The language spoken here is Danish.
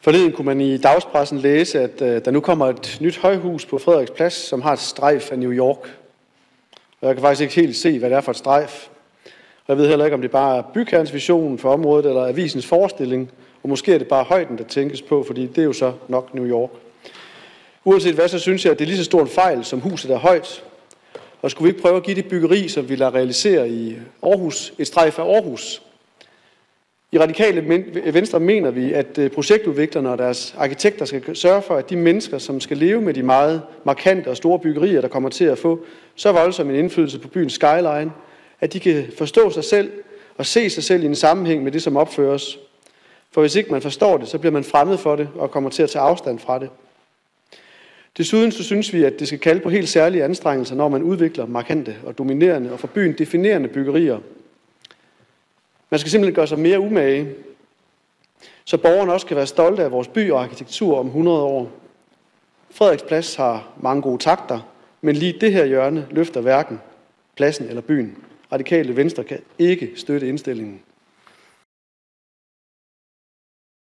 Forleden kunne man i dagspressen læse, at der nu kommer et nyt højhus på Frederiksplads, som har et strejf af New York. Og jeg kan faktisk ikke helt se, hvad det er for et strejf. Og jeg ved heller ikke, om det bare er bygherrens vision for området, eller avisens forestilling. Og måske er det bare højden, der tænkes på, fordi det er jo så nok New York. Uanset hvad, så synes jeg, at det er lige så stor en fejl, som huset er højt. Og skulle vi ikke prøve at give det byggeri, som vi lader realisere i Aarhus, et strejf af Aarhus? I Radikale Venstre mener vi, at projektudviklerne og deres arkitekter skal sørge for, at de mennesker, som skal leve med de meget markante og store byggerier, der kommer til at få så voldsom en indflydelse på byens skyline, at de kan forstå sig selv og se sig selv i en sammenhæng med det, som opføres. For hvis ikke man forstår det, så bliver man fremmed for det og kommer til at tage afstand fra det. Desuden så synes vi, at det skal kalde på helt særlige anstrengelser, når man udvikler markante og dominerende og for byen definerende byggerier. Man skal simpelthen gøre sig mere umage, så borgerne også kan være stolte af vores by og arkitektur om 100 år. Frederiksplads har mange gode takter, men lige det her hjørne løfter hverken pladsen eller byen. Radikale Venstre kan ikke støtte indstillingen.